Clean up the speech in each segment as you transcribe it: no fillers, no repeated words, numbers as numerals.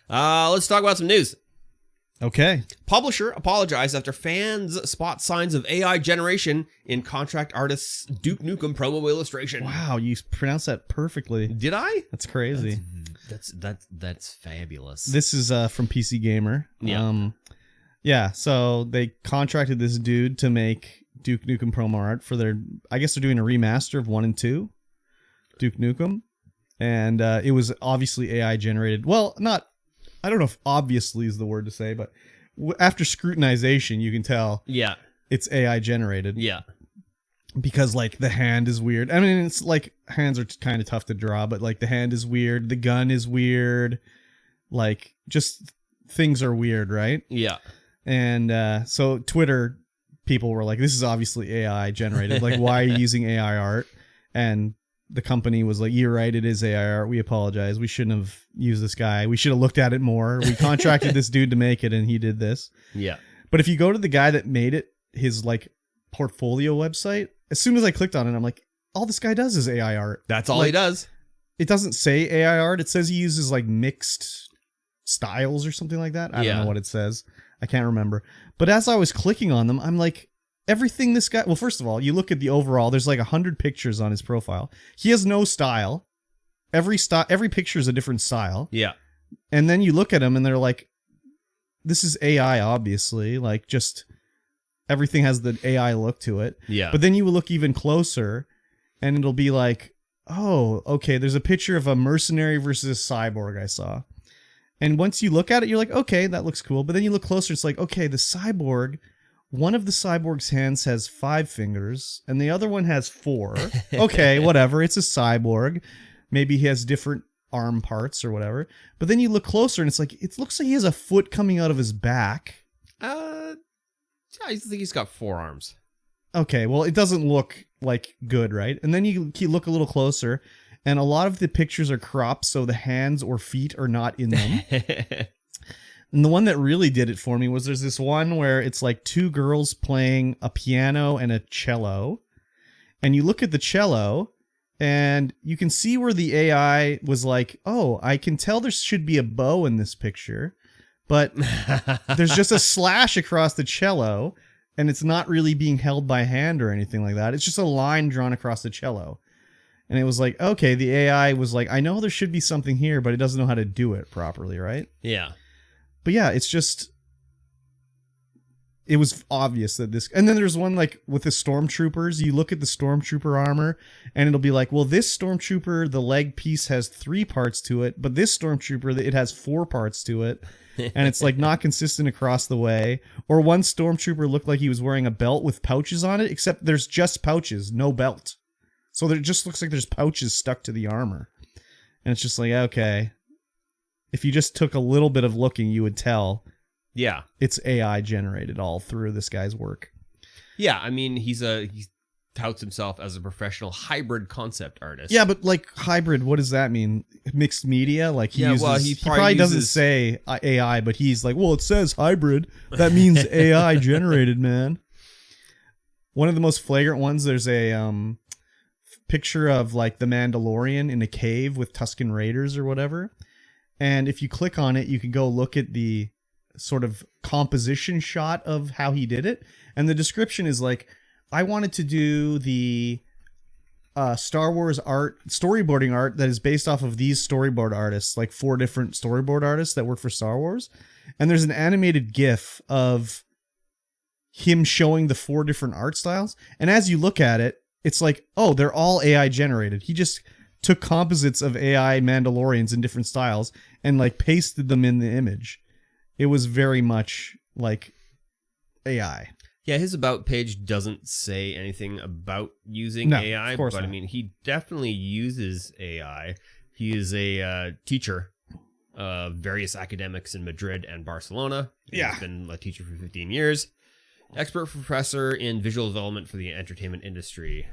Let's talk about some news. Okay. Publisher apologized after fans spot signs of AI generation in contract artist's Duke Nukem promo illustration. Wow, you pronounced that perfectly. Did I? That's crazy. That's fabulous. This is from PC Gamer. Yeah. Yeah, so they contracted this dude to make Duke Nukem promo art for their, I guess they're doing a remaster of 1 and 2, Duke Nukem. And it was obviously AI generated. Well, I don't know if obviously is the word to say, but after scrutinization, you can tell it's AI generated. Yeah. Because, like, the hand is weird. I mean, it's like, hands are kind of tough to draw, but, like, the hand is weird. The gun is weird. Like, just things are weird, right? Yeah. And so Twitter people were like, this is obviously AI generated. Like, why are you using AI art? And the company was like, you're right, it is AI art. We apologize. We shouldn't have used this guy. We should have looked at it more. We contracted this dude to make it, and he did this. Yeah. But if you go to the guy that made it, his, like, portfolio website, as soon as I clicked on it, I'm like, all this guy does is AI art. That's all like, he does. It doesn't say AI art. It says he uses, like, mixed styles or something like that. I don't know what it says. I can't remember. But as I was clicking on them, I'm like, everything this guy... Well, first of all, you look at the overall, there's like 100 pictures on his profile. He has no style. Every picture is a different style. Yeah. And then you look at him and they're like, this is AI, obviously. Like, just everything has the AI look to it. Yeah. But then you look even closer and it'll be like, oh, okay, there's a picture of a mercenary versus a cyborg I saw. And once you look at it, you're like, okay, that looks cool. But then you look closer, it's like, okay, the cyborg, one of the cyborg's hands has 5 fingers, and the other one has 4. Okay, whatever, it's a cyborg. Maybe he has different arm parts or whatever. But then you look closer, and it's like, it looks like he has a foot coming out of his back. I think he's got 4 arms. Okay, well, it doesn't look, like, good, right? And then you look a little closer, and a lot of the pictures are cropped so the hands or feet are not in them. And the one that really did it for me was there's this one where it's like 2 girls playing a piano and a cello. And you look at the cello and you can see where the AI was like, oh, I can tell there should be a bow in this picture, but there's just a slash across the cello and it's not really being held by hand or anything like that. It's just a line drawn across the cello. And it was like, okay, the AI was like, I know there should be something here, but it doesn't know how to do it properly, right? Yeah. But yeah, it's just, it was obvious that this, and then there's one like with the stormtroopers, you look at the stormtrooper armor and it'll be like, well, this stormtrooper, the leg piece has 3 parts to it, but this stormtrooper, it has 4 parts to it. And it's like not consistent across the way. Or one stormtrooper looked like he was wearing a belt with pouches on it, except there's just pouches, no belt. So there just looks like there's pouches stuck to the armor. And it's just like, okay. If you just took a little bit of looking, you would tell. Yeah. It's AI generated all through this guy's work. Yeah, I mean, he touts himself as a professional hybrid concept artist. Yeah, but like hybrid, what does that mean? Mixed media? Like he probably doesn't say AI, but he's like, well, it says hybrid. That means AI generated, man. One of the most flagrant ones, there's a picture of like the Mandalorian in a cave with Tusken Raiders or whatever. And if you click on it, you can go look at the sort of composition shot of how he did it. And the description is like, I wanted to do the Star Wars art, storyboarding art that is based off of these storyboard artists, like 4 different storyboard artists that work for Star Wars. And there's an animated GIF of him showing the 4 different art styles. And as you look at it, it's like, oh, they're all AI generated. He just took composites of AI Mandalorians in different styles and like pasted them in the image. It was very much like AI. Yeah, his about page doesn't say anything about using AI, of course but not. I mean, he definitely uses AI. He is a teacher of various academics in Madrid and Barcelona. He's been a teacher for 15 years. Expert professor in visual development for the entertainment industry.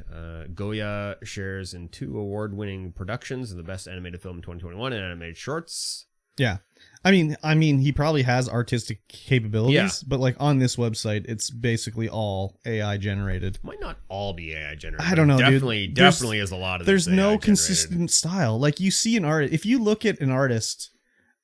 Goya shares in 2 award-winning productions of the best animated film in 2021 and animated shorts. Yeah. I mean, he probably has artistic capabilities, but like on this website, it's basically all AI generated. Might not all be AI generated. I don't know, definitely, dude. Definitely is a lot of There's this no AI consistent generated. style. Like you see an artist, if you look at an artist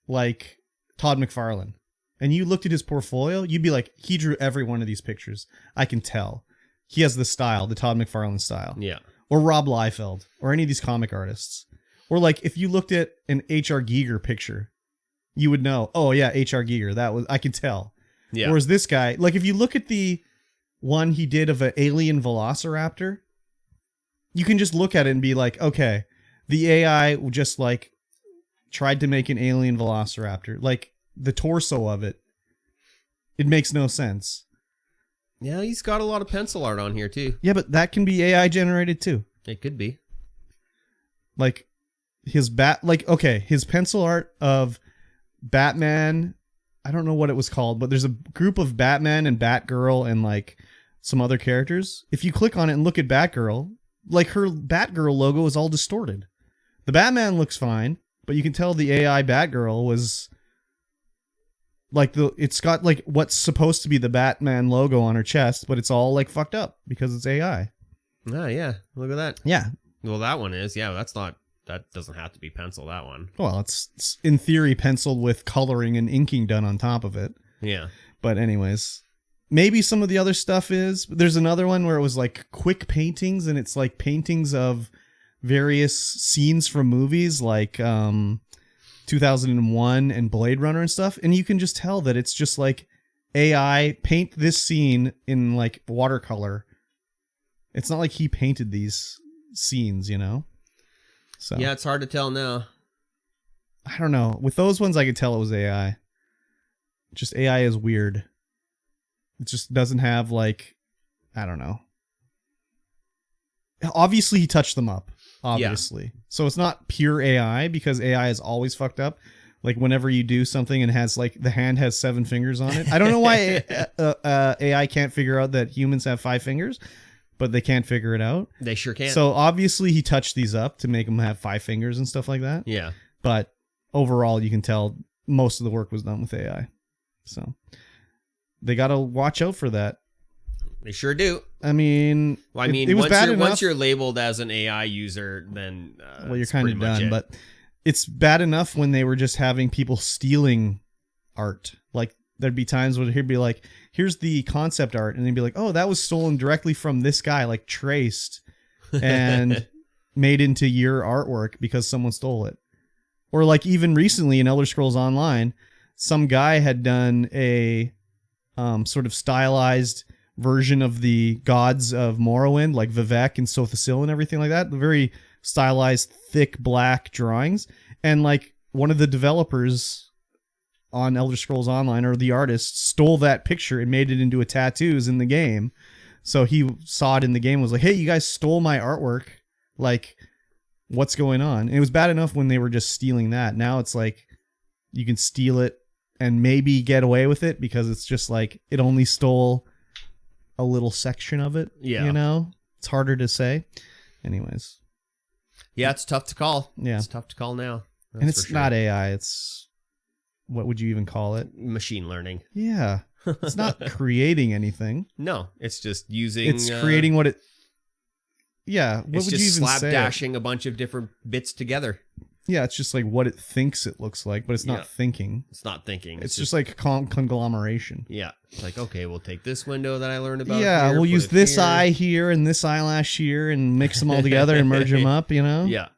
like Todd McFarlane, and you looked at his portfolio, you'd be like, he drew every one of these pictures. I can tell. He has the style, the Todd McFarlane style. Yeah. Or Rob Liefeld, or any of these comic artists. Or like if you looked at an H.R. Giger picture, you would know, oh yeah, H.R. Giger, I can tell. Yeah. Whereas this guy, like if you look at the one he did of an alien velociraptor, you can just look at it and be like, okay, the AI just like tried to make an alien velociraptor. Like the torso of it, it makes no sense. Yeah, he's got a lot of pencil art on here too. Yeah, but that can be AI generated too. It could be. Like his his pencil art of Batman, I don't know what it was called, but there's a group of Batman and Batgirl and like some other characters. If you click on it and look at Batgirl, like her Batgirl logo is all distorted. The Batman looks fine, but you can tell the AI Batgirl was like it's got like what's supposed to be the Batman logo on her chest, but it's all like fucked up because it's AI. Oh yeah, look at that. Yeah. Well, that one is. Yeah, that doesn't have to be pencil, that one. Well, it's in theory penciled with coloring and inking done on top of it. Yeah. But anyways, maybe some of the other stuff is. There's another one where it was like quick paintings, and it's like paintings of various scenes from movies like 2001 and Blade Runner and stuff, and you can just tell that it's just like AI paint this scene in like watercolor. It's not like he painted these scenes, you know? So yeah, it's hard to tell now. I don't know. With those ones I could tell it was AI. Just AI is weird. It just doesn't have like, I don't know. Obviously he touched them up. Obviously. Yeah. So it's not pure AI because AI is always fucked up. Like whenever you do something and has like the hand has 7 fingers on it. I don't know why AI can't figure out that humans have 5 fingers, but they can't figure it out. They sure can. So obviously he touched these up to make them have 5 fingers and stuff like that. Yeah. But overall you can tell most of the work was done with AI. So they got to watch out for that. They sure do. I mean, it was bad enough. Once you're labeled as an AI user, then well, you're kind of done. But it's bad enough when they were just having people stealing art. Like there'd be times where he'd be like, "Here's the concept art," and they'd be like, "Oh, that was stolen directly from this guy, like traced and made into your artwork because someone stole it." Or like even recently in Elder Scrolls Online, some guy had done a sort of stylized version of the gods of Morrowind, like Vivek and Sothasil and everything like that. Very stylized, thick black drawings. And like one of the developers on Elder Scrolls Online, or the artist, stole that picture and made it into a tattoos in the game. So he saw it in the game and was like, "Hey, you guys stole my artwork. Like, what's going on?" And it was bad enough when they were just stealing that. Now it's like you can steal it and maybe get away with it because it's just like it only stole a little section of it. Yeah. You know? It's harder to say. Anyways. Yeah, it's tough to call. Yeah. It's tough to call now. And it's not AI. It's, what would you even call it? Machine learning. Yeah. It's not creating anything. No, it's just using... It's creating what it... Yeah. What would you even say? Slapdashing a bunch of different bits together. Yeah, it's just like what it thinks it looks like, but it's not thinking. It's not thinking. It's just like conglomeration. Yeah. It's like, okay, we'll take this window that I learned about. Yeah, we'll use this eye here and this eyelash here and mix them all together and merge them up, you know? Yeah.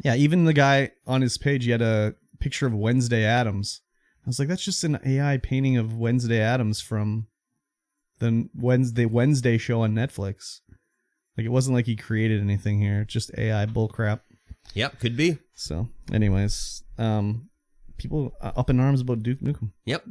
Yeah, even the guy on his page, he had a picture of Wednesday Addams. I was like, that's just an AI painting of Wednesday Addams from the Wednesday show on Netflix. Like, it wasn't like he created anything here. It's just AI bullcrap. Yep, could be. So, anyways, people up in arms about Duke Nukem. Yep.